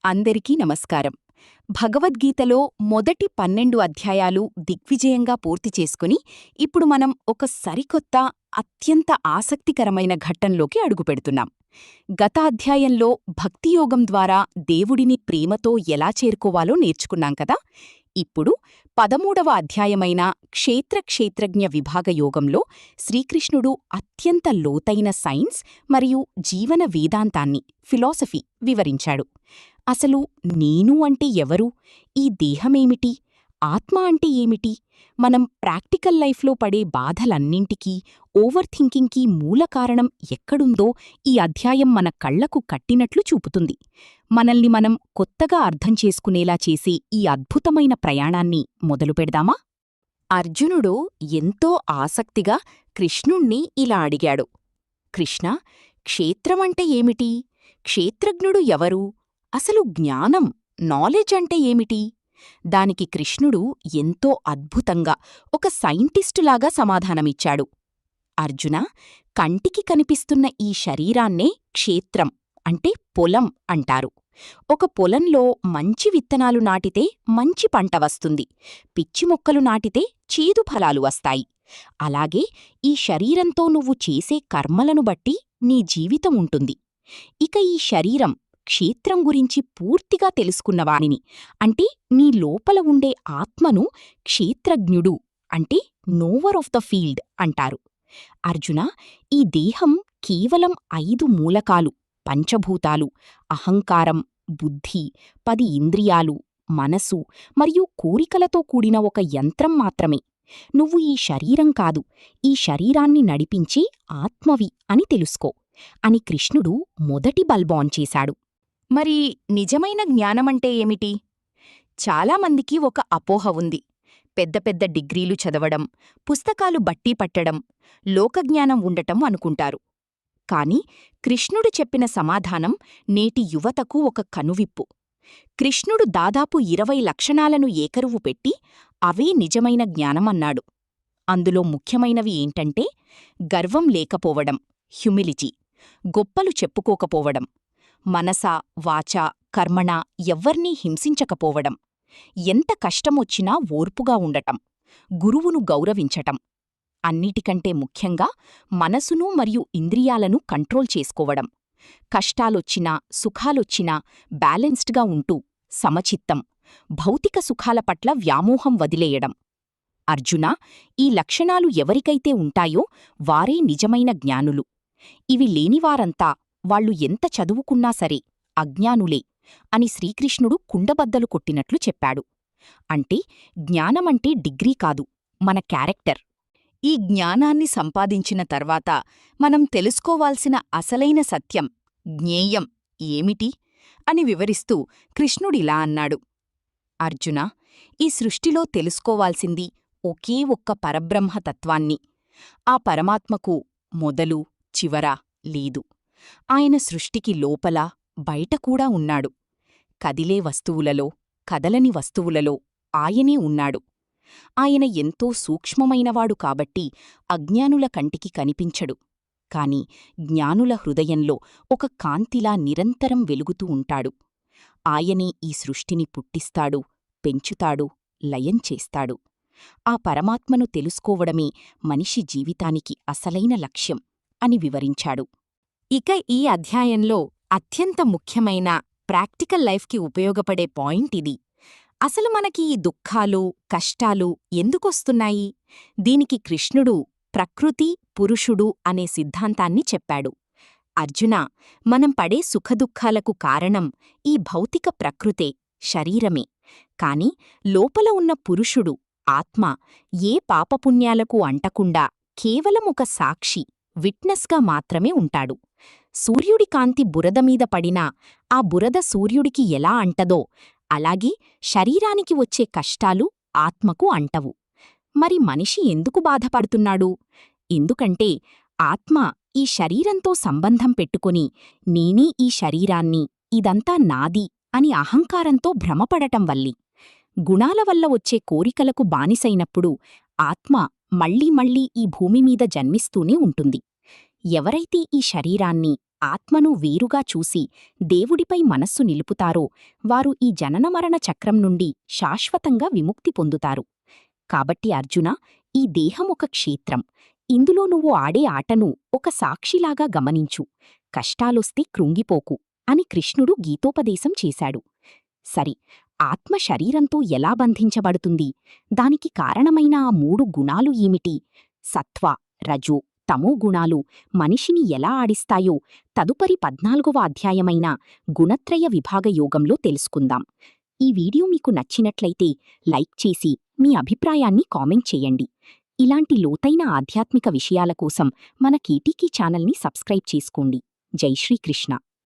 అందరికీ నమస్కారం. భగవద్గీతలో మొదటి 12 అధ్యాయాలు దిగ్విజయంగా పూర్తి చేసుకుని ఇప్పుడు మనం ఒక సరికొత్త, అత్యంత ఆసక్తికరమైన ఘట్టంలోకి అడుగుపెడుతున్నాం. గత అధ్యాయంలో భక్తియోగం ద్వారా దేవుడిని ప్రేమతో ఎలా చేరుకోవాలో నేర్చుకున్నాం కదా. ఇప్పుడు 13వ అధ్యాయమైన క్షేత్రజ్ఞ విభాగ యోగంలో శ్రీకృష్ణుడు అత్యంత లోతైన సైన్స్ మరియు జీవన వేదాంతాన్ని, ఫిలాసఫీ వివరించాడు. అసలు నేను అంటే ఎవరు? ఈ దేహమేమిటి? ఆత్మ అంటే ఏమిటి? మనం ప్రాక్టికల్ లైఫ్లో పడే బాధలన్నింటికీ, ఓవర్ థింకింగ్కి మూల కారణం ఎక్కడుందో ఈ అధ్యాయం మన కళ్లకు కట్టినట్లు చూపుతుంది. మనల్ని మనం కొత్తగా అర్థం చేసుకునేలా చేసే ఈ అద్భుతమైన ప్రయాణాన్ని మొదలుపెడదామా? అర్జునుడు ఎంతో ఆసక్తిగా కృష్ణుణ్ణి ఇలా అడిగాడు. కృష్ణ, క్షేత్రమంటే ఏమిటి? క్షేత్రజ్ఞుడు ఎవరు? అసలు జ్ఞానం, నాలెడ్జ్ అంటే ఏమిటి? దానికి కృష్ణుడు ఎంతో అద్భుతంగా ఒక సైంటిస్టులాగా సమాధానమిచ్చాడు. అర్జున, కంటికి కనిపిస్తున్న ఈ శరీరాన్నే క్షేత్రం అంటే పొలం అంటారు. ఒక పొలంలో మంచి విత్తనాలు నాటితే మంచి పంట వస్తుంది, పిచ్చి మొక్కలు నాటితే చేదు ఫలాలు వస్తాయి. అలాగే ఈ శరీరంతో నువ్వు చేసే కర్మలను బట్టి నీ జీవితం ఉంటుంది. ఇక ఈ శరీరం, క్షేత్రం గురించి పూర్తిగా తెలుసుకున్నవానిని, అంటే నీ లోపల ఉండే ఆత్మను క్షేత్రజ్ఞుడు అంటే నోవర్ ఆఫ్ ద ఫీల్డ్ అంటారు. అర్జున, ఈ దేహం కేవలం 5 మూలకాలు, పంచభూతాలు, అహంకారం, బుద్ధి, 10 ఇంద్రియాలు, మనసు మరియు కోరికలతో కూడిన ఒక యంత్రం మాత్రమే. నువ్వు ఈ శరీరం కాదు, ఈ శరీరాన్ని నడిపించే ఆత్మవి అని తెలుసుకో అని కృష్ణుడు మొదటి బల్బ్ ఆన్ చేశాడు. మరి నిజమైన జ్ఞానమంటే ఏమిటి? చాలామందికి ఒక అపోహ ఉంది. పెద్ద పెద్ద డిగ్రీలు చదవడం, పుస్తకాలు బట్టి పట్టడం, లోకజ్ఞానం ఉండటం అనుకుంటారు. కాని కృష్ణుడు చెప్పిన సమాధానం నేటి యువతకు ఒక కనువిప్పు. కృష్ణుడు దాదాపు 20 లక్షణాలను ఏకరువు పెట్టి అవే నిజమైన జ్ఞానమన్నాడు. అందులో ముఖ్యమైనవి ఏంటంటే గర్వం లేకపోవడం, హ్యుమిలిటీ, గొప్పలు చెప్పుకోకపోవడం, మనసా వాచా కర్మణా ఎవ్వర్నీ హింసించకపోవడం, ఎంత కష్టమొచ్చినా ఓర్పుగా ఉండటం, గురువును గౌరవించటం, అన్నిటికంటే ముఖ్యంగా మనసును మరియు ఇంద్రియాలను కంట్రోల్ చేసుకోవడం, కష్టాలొచ్చినా సుఖాలొచ్చినా బ్యాలెన్స్డ్గా ఉంటూ సమచిత్తం, భౌతిక సుఖాల పట్ల వ్యామోహం వదిలేయడం. అర్జునా, ఈ లక్షణాలు ఎవరికైతే ఉంటాయో వారే నిజమైన జ్ఞానులు. ఇవి లేనివారంతా వాళ్లు ఎంత చదువుకున్నా సరే అజ్ఞానులే అని శ్రీకృష్ణుడు కుండబద్దలు కొట్టినట్లు చెప్పాడు. అంటే జ్ఞానమంటే డిగ్రీ కాదు, మన క్యారెక్టర్. ఈ జ్ఞానాన్ని సంపాదించిన తర్వాత మనం తెలుసుకోవాల్సిన అసలైన సత్యం, జ్ఞేయం ఏమిటి అని వివరిస్తూ కృష్ణుడిలా అన్నాడు. అర్జునా, ఈ సృష్టిలో తెలుసుకోవాల్సింది ఒకే ఒక్క పరబ్రహ్మతత్వాన్ని. ఆ పరమాత్మకు మొదలు చివర లేదు. ఆయన సృష్టికి లోపల బయట కూడా ఉన్నాడు. కదిలే వస్తువులలో, కదలని వస్తువులలో ఆయనే ఉన్నాడు. ఆయన ఎంతో సూక్ష్మమైనవాడు కాబట్టి అజ్ఞానుల కంటికి కనిపించడు. కాని జ్ఞానుల హృదయంలో ఒక కాంతిలా నిరంతరం వెలుగుతూ ఉంటాడు. ఆయనే ఈ సృష్టిని పుట్టిస్తాడు, పెంచుతాడు, లయం చేస్తాడు. ఆ పరమాత్మను తెలుసుకోవడమే మనిషి జీవితానికి అసలైన లక్ష్యం అని వివరించాడు. ఇక ఈ అధ్యాయంలో అత్యంత ముఖ్యమైన ప్రాక్టికల్ లైఫ్కి ఉపయోగపడే పాయింట్ ఇది. అసలు మనకి ఈ దుఃఖాలు, కష్టాలు ఎందుకొస్తున్నాయి? దీనికి కృష్ణుడు ప్రకృతి, పురుషుడు అనే సిద్ధాంతాన్ని చెప్పాడు. అర్జునా, మనం పడే సుఖదుఖాలకు కారణం ఈ భౌతిక ప్రకృతే, శరీరమే. కాని లోపల ఉన్న పురుషుడు, ఆత్మ, ఏ పాపపుణ్యాలకు అంటకుండా కేవలం ఒక సాక్షి, విట్నెస్గా మాత్రమే ఉంటాడు. సూర్యుడి కాంతి బురదమీద పడినా ఆ బురద సూర్యుడికి ఎలా అంటదో అలాగే శరీరానికి వచ్చే కష్టాలు ఆత్మకు అంటవు. మరి మనిషి ఎందుకు బాధపడుతున్నాడు? ఎందుకంటే ఆత్మ ఈ శరీరంతో సంబంధం పెట్టుకుని నేనే ఈ శరీరాన్ని, ఇదంతా నాది అని అహంకారంతో భ్రమపడటం వల్లి. గుణాల వల్ల వచ్చే కోరికలకు బానిసైనప్పుడు ఆత్మ మళ్లీ మళ్లీ ఈ భూమిమీద జన్మిస్తూనే ఉంటుంది. ఎవరైతే ఈ శరీరాన్ని, ఆత్మను వేరుగా చూసి దేవుడిపై మనస్సు నిలుపుతారో వారు ఈ జననమరణ చక్రం నుండి శాశ్వతంగా విముక్తి పొందుతారు. కాబట్టి అర్జునా, ఈ దేహం ఒక క్షేత్రం. ఇందులో నువ్వు ఆడే ఆటను ఒక సాక్షిలాగా గమనించు. కష్టాలొస్తే కృంగిపోకు అని కృష్ణుడు గీతోపదేశం చేశాడు. సరి, ఆత్మ శరీరంతో ఎలా బంధించబడుతుంది? దానికి కారణమైన ఆ 3 గుణాలు ఏమిటి? సత్వ, రజో, తమో గుణాలు మనిషిని ఎలా ఆడిస్తాయో తదుపరి 14వ అధ్యాయమైన గుణత్రయ విభాగ యోగంలో తెలుసుకుందాం. ఈ వీడియో మీకు నచ్చినట్లయితే లైక్ చేసి మీ అభిప్రాయాన్ని కామెంట్ చేయండి. ఇలాంటి లోతైన ఆధ్యాత్మిక విషయాల కోసం మన కేటీకీ ఛానల్ని సబ్స్క్రైబ్ చేసుకోండి. జై శ్రీకృష్ణ.